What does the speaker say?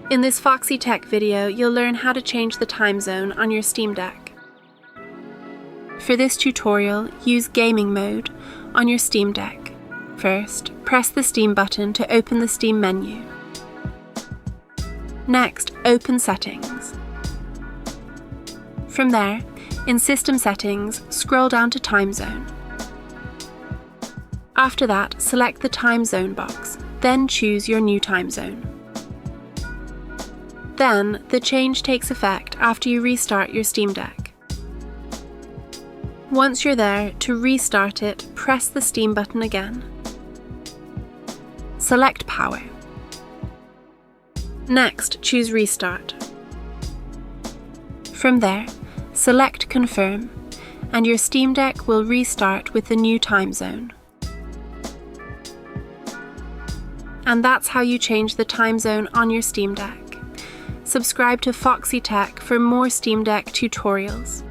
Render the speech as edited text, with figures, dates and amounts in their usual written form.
In this Foxy Tech video, you'll learn how to change the time zone on your Steam Deck. For this tutorial, use Gaming Mode on your Steam Deck. First, press the Steam button to open the Steam menu. Next, open Settings. From there, in System Settings, scroll down to Time Zone. After that, select the Time Zone box, then choose your new time zone. Then, the change takes effect after you restart your Steam Deck. Once you're there, to restart it, press the Steam button again. Select Power. Next, choose Restart. From there, select Confirm, and your Steam Deck will restart with the new time zone. And that's how you change the time zone on your Steam Deck. Subscribe to Foxy Tech for more Steam Deck tutorials.